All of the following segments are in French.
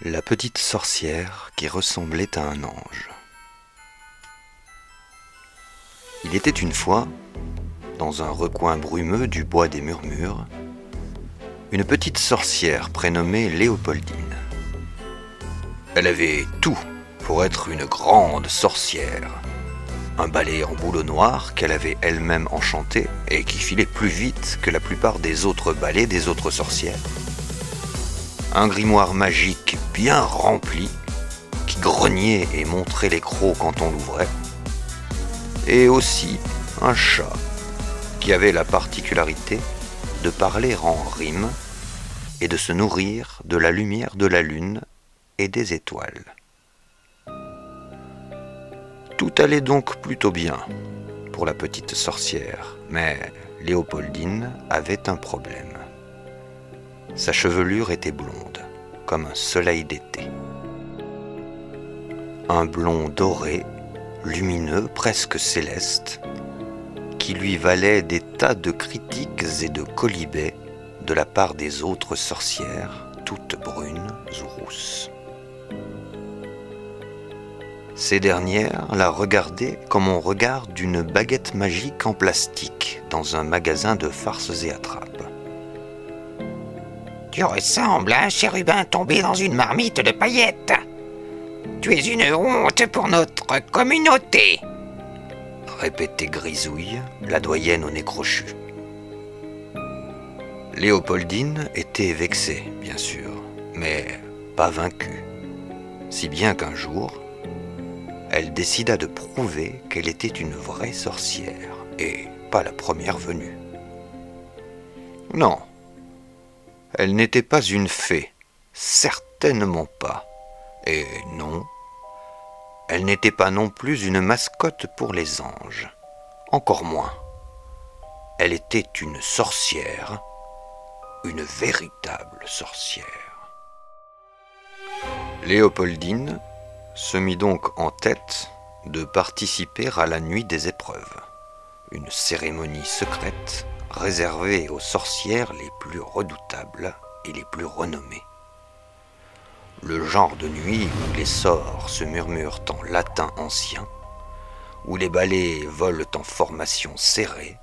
La petite sorcière qui ressemblait à un ange. Il était une fois, dans un recoin brumeux du bois des Murmures, une petite sorcière prénommée Léopoldine. Elle avait tout pour être une grande sorcière. Un balai en bouleau noir qu'elle avait elle-même enchanté et qui filait plus vite que la plupart des autres balais des autres sorcières. Un grimoire magique bien rempli qui grognait et montrait les crocs quand on l'ouvrait. Et aussi un chat qui avait la particularité de parler en rime et de se nourrir de la lumière de la lune et des étoiles. Tout allait donc plutôt bien pour la petite sorcière, mais Léopoldine avait un problème. Sa chevelure était blonde, comme un soleil d'été. Un blond doré, lumineux, presque céleste, qui lui valait des tas de critiques et de quolibets de la part des autres sorcières, toutes brunes ou rousses. Ces dernières la regardaient comme on regarde une baguette magique en plastique dans un magasin de farces et attrapes. Tu ressembles à un chérubin tombé dans une marmite de paillettes. Tu es une honte pour notre communauté, répétait Grisouille, la doyenne au nez crochu. Léopoldine était vexée, bien sûr, mais pas vaincue. Si bien qu'un jour, elle décida de prouver qu'elle était une vraie sorcière, et pas la première venue. Non, elle n'était pas une fée, certainement pas. Et non, elle n'était pas non plus une mascotte pour les anges, encore moins. Elle était une sorcière, une véritable sorcière. Léopoldine se mit donc en tête de participer à la nuit des épreuves, une cérémonie secrète réservée aux sorcières les plus redoutables et les plus renommées. Le genre de nuit où les sorts se murmurent en latin ancien, où les balais volent en formation serrée,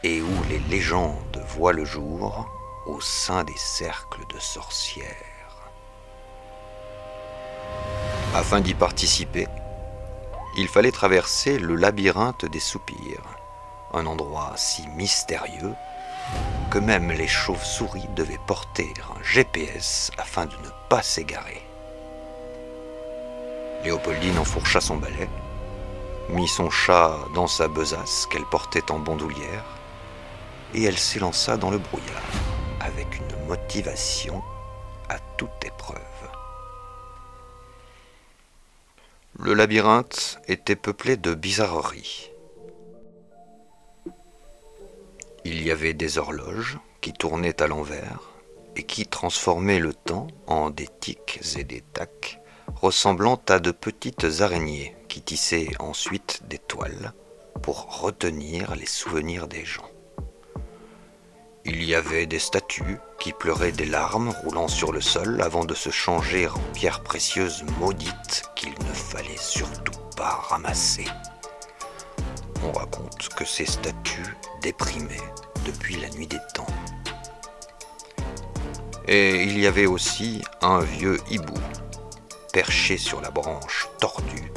et où les légendes voient le jour au sein des cercles de sorcières. Afin d'y participer, il fallait traverser le labyrinthe des soupirs, un endroit si mystérieux que même les chauves-souris devaient porter un GPS afin de ne pas s'égarer. Léopoldine enfourcha son balai, mit son chat dans sa besace qu'elle portait en bandoulière, et elle s'élança dans le brouillard, avec une motivation à toute épreuve. Le labyrinthe était peuplé de bizarreries. Il y avait des horloges qui tournaient à l'envers et qui transformaient le temps en des tics et des tacs, ressemblant à de petites araignées qui tissaient ensuite des toiles pour retenir les souvenirs des gens. Il y avait des statues qui pleuraient des larmes roulant sur le sol avant de se changer en pierres précieuses maudites qu'il ne fallait surtout pas ramasser. On raconte que ces statues déprimaient depuis la nuit des temps. Et il y avait aussi un vieux hibou, perché sur la branche tordue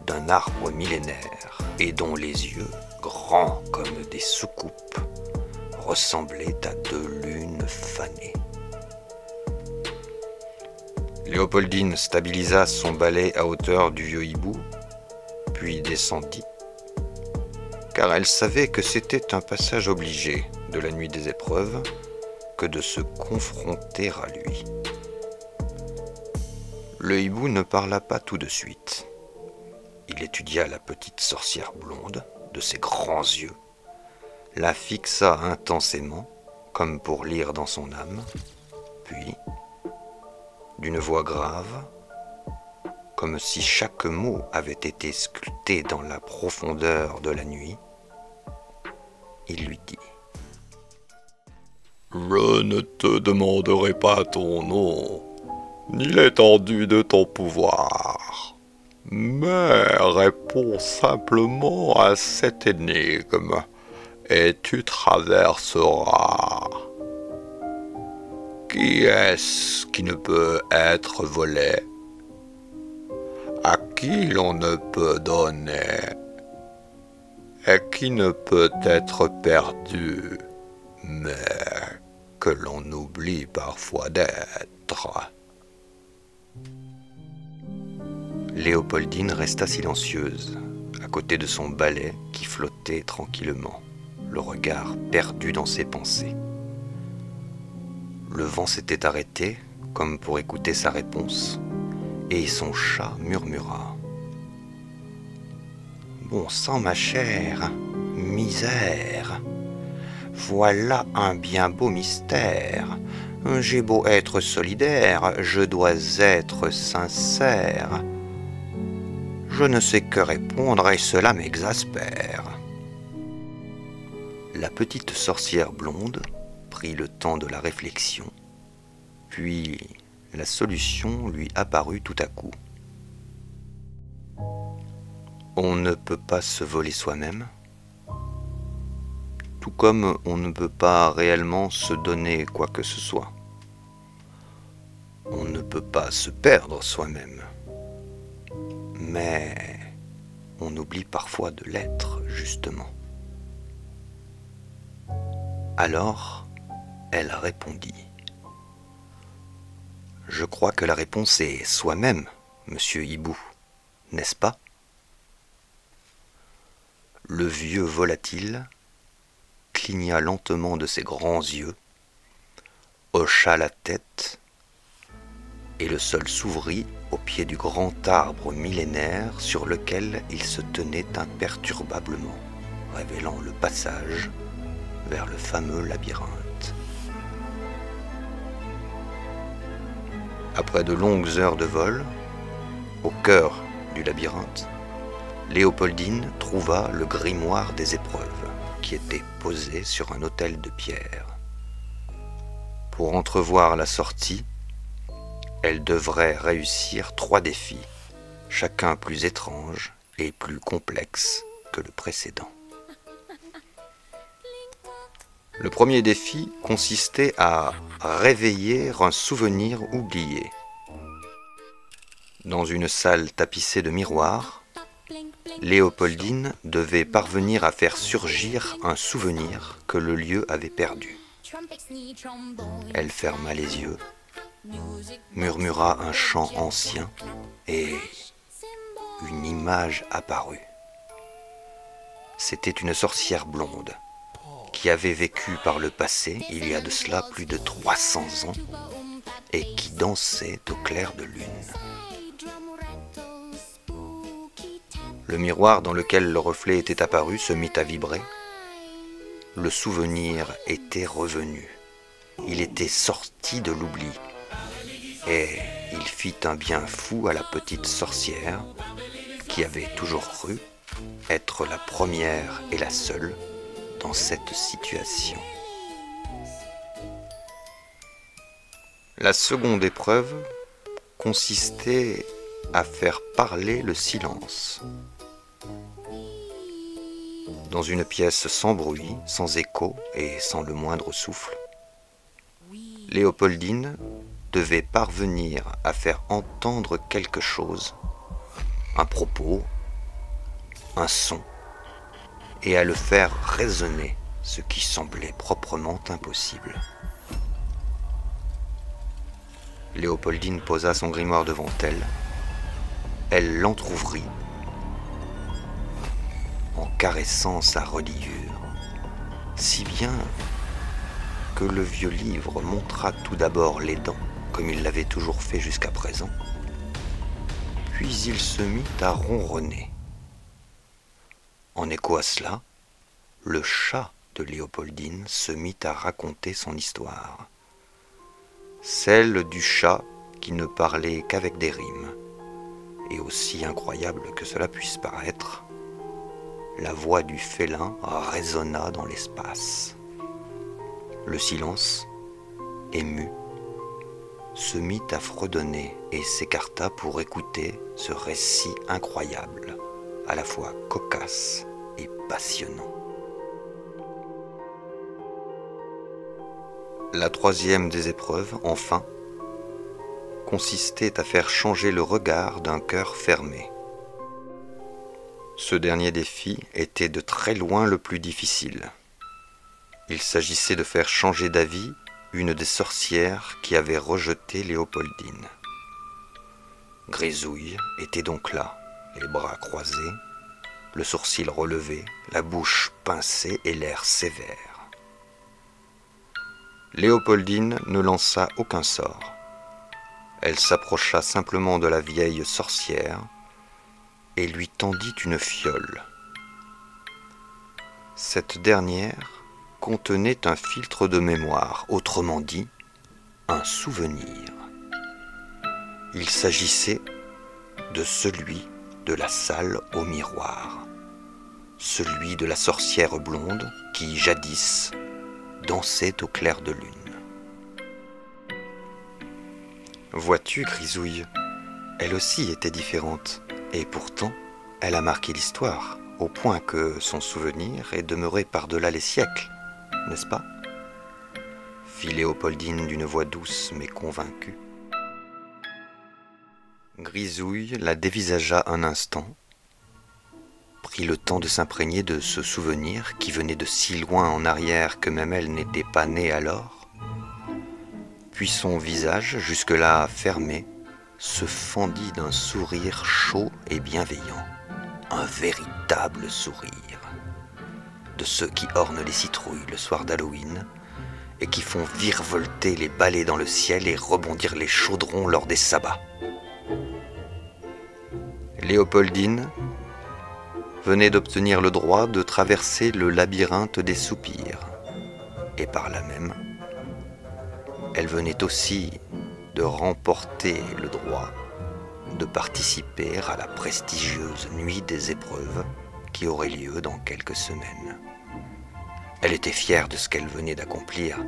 d'un arbre millénaire et dont les yeux, grands comme des soucoupes, ressemblaient à deux lunes fanées. Léopoldine stabilisa son balai à hauteur du vieux hibou, puis descendit, car elle savait que c'était un passage obligé de la nuit des épreuves que de se confronter à lui. Le hibou ne parla pas tout de suite. Il étudia la petite sorcière blonde de ses grands yeux, la fixa intensément, comme pour lire dans son âme, puis, d'une voix grave, comme si chaque mot avait été sculpté dans la profondeur de la nuit, il lui dit : « Je ne te demanderai pas ton nom, ni l'étendue de ton pouvoir, mais réponds simplement à cette énigme et tu traverseras. Qui est-ce qui ne peut être volé? À qui l'on ne peut donner? Et qui ne peut être perdu, mais que l'on oublie parfois d'être? Léopoldine resta silencieuse, à côté de son balai qui flottait tranquillement, le regard perdu dans ses pensées. Le vent s'était arrêté, comme pour écouter sa réponse, et son chat murmura. « Bon sang, ma chère, misère, voilà un bien beau mystère. J'ai beau être solidaire, je dois être sincère. Je ne sais que répondre et cela m'exaspère. » La petite sorcière blonde prit le temps de la réflexion, puis la solution lui apparut tout à coup. On ne peut pas se voler soi-même, tout comme on ne peut pas réellement se donner quoi que ce soit. On ne peut pas se perdre soi-même, mais on oublie parfois de l'être, justement. Alors, elle répondit. « Je crois que la réponse est soi-même, monsieur Hibou, n'est-ce pas ?» Le vieux volatile cligna lentement de ses grands yeux, hocha la tête, et le sol s'ouvrit au pied du grand arbre millénaire sur lequel il se tenait imperturbablement, révélant le passage vers le fameux labyrinthe. Après de longues heures de vol, au cœur du labyrinthe, Léopoldine trouva le grimoire des épreuves qui était posé sur un autel de pierre. Pour entrevoir la sortie, elle devrait réussir 3 défis, chacun plus étrange et plus complexe que le précédent. Le premier défi consistait à réveiller un souvenir oublié. Dans une salle tapissée de miroirs, Léopoldine devait parvenir à faire surgir un souvenir que le lieu avait perdu. Elle ferma les yeux, murmura un chant ancien et une image apparut. C'était une sorcière blonde qui avait vécu par le passé, il y a de cela plus de 300 ans, et qui dansait au clair de lune. Le miroir dans lequel le reflet était apparu se mit à vibrer. Le souvenir était revenu. Il était sorti de l'oubli. Et il fit un bien fou à la petite sorcière qui avait toujours cru être la première et la seule dans cette situation. La seconde épreuve consistait à faire parler le silence. Dans une pièce sans bruit, sans écho et sans le moindre souffle, Léopoldine devait parvenir à faire entendre quelque chose, un propos, un son, et à le faire résonner, ce qui semblait proprement impossible. Léopoldine posa son grimoire devant elle. Elle l'entr'ouvrit en caressant sa reliure, si bien que le vieux livre montra tout d'abord les dents, comme il l'avait toujours fait jusqu'à présent, puis il se mit à ronronner. En écho à cela, le chat de Léopoldine se mit à raconter son histoire, celle du chat qui ne parlait qu'avec des rimes, et aussi incroyable que cela puisse paraître, la voix du félin résonna dans l'espace. Le silence, ému, se mit à fredonner et s'écarta pour écouter ce récit incroyable, à la fois cocasse et passionnant. La troisième des épreuves, enfin, consistait à faire changer le regard d'un cœur fermé. Ce dernier défi était de très loin le plus difficile. Il s'agissait de faire changer d'avis une des sorcières qui avait rejeté Léopoldine. Grisouille était donc là, les bras croisés, le sourcil relevé, la bouche pincée et l'air sévère. Léopoldine ne lança aucun sort. Elle s'approcha simplement de la vieille sorcière et lui tendit une fiole. Cette dernière contenait un filtre de mémoire, autrement dit, un souvenir. Il s'agissait de celui de la salle au miroir, celui de la sorcière blonde qui, jadis, dansait au clair de lune. Vois-tu, Grisouille, elle aussi était différente, et pourtant, elle a marqué l'histoire, au point que son souvenir est demeuré par-delà les siècles, n'est-ce pas ? Fit Léopoldine d'une voix douce mais convaincue. Grisouille la dévisagea un instant, prit le temps de s'imprégner de ce souvenir qui venait de si loin en arrière que même elle n'était pas née alors, puis son visage, jusque-là fermé, se fendit d'un sourire chaud et bienveillant, un véritable sourire, de ceux qui ornent les citrouilles le soir d'Halloween et qui font virevolter les balais dans le ciel et rebondir les chaudrons lors des sabbats. Léopoldine venait d'obtenir le droit de traverser le labyrinthe des soupirs, et par là même, elle venait aussi de remporter le droit de participer à la prestigieuse nuit des épreuves qui aurait lieu dans quelques semaines. Elle était fière de ce qu'elle venait d'accomplir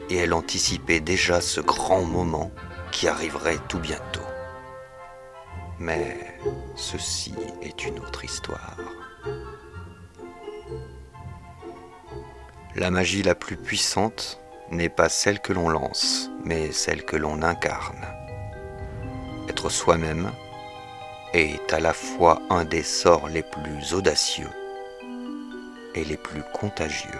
et elle anticipait déjà ce grand moment qui arriverait tout bientôt. Mais ceci est une autre histoire. La magie la plus puissante n'est pas celle que l'on lance, mais celle que l'on incarne. Être soi-même est à la fois un des sorts les plus audacieux et les plus contagieux.